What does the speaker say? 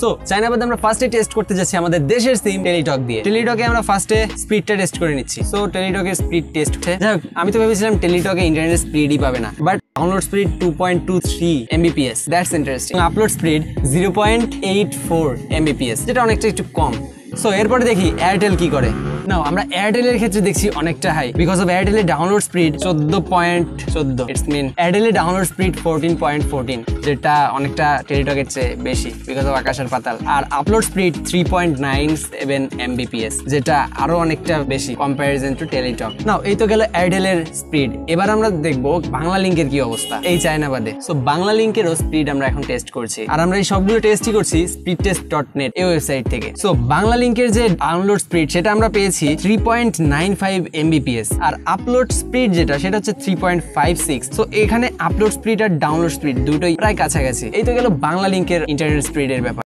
So China বাদে আমরা ফার্স্টে টেস্ট করতে যাচ্ছি আমাদের দেশের সিম টেলিটক দিয়ে। টেলিটকে আমরা ফার্স্টে স্পিডটা টেস্ট করে নিচ্ছি। সো টেলিটকের স্পিড টেস্ট হচ্ছে, যাই হোক আমি তো ভেবেছিলাম টেলিটকে ইন্টারনেট স্পিডই পাবে না, but download speed 2.23 Mbps, that's interesting. Upload speed 0.84 Mbps, যেটা অনেকটা একটু কম। সো এরপরে দেখি এয়ারটেল কি করে। নাও আমরা এয়ারটেলের ক্ষেত্রে দেখছি অনেকটা হাই, বিকজ অফ এয়ারটেলের ডাউনলোড স্পিড 14.14, ইটস মিন এয়ারটেলের ডাউনলোড স্পিড 14.14, যেটা অনেকটা টেলিটকের চেয়ে বেশি বিকজ অফ আকাশের পাতাল। আর আপলোড স্পিড 3.97 Mbps, যেটা আরো অনেকটা বেশি কম্পারিজন টু টেলিটক। নাও এই তো গেল এয়ারটেলের স্পিড। এবার আমরা দেখবো বাংলা লিংকের কি অবস্থা এই চায়না বাদে। সো বাংলা লিংকেরও স্পিড আমরা এখন টেস্ট করছি, আর আমরা এই সবগুলো টেস্টই করছি speedtest.net এই ওয়েবসাইট থেকে। সো বাংলা লিংকের যে ডাউনলোড স্পিড সেটা আমরা পেয়েছি 3.95 Mbps, আর আপলোড স্পিড যেটা সেটা হচ্ছে 3.56। সো এখানে আপলোড স্পিড আর ডাউনলোড স্পিড দুটোই প্রায় কাছাকাছি। এই তো গেল বাংলা লিংকের ইন্টারনেট স্পিডের ব্যাপার।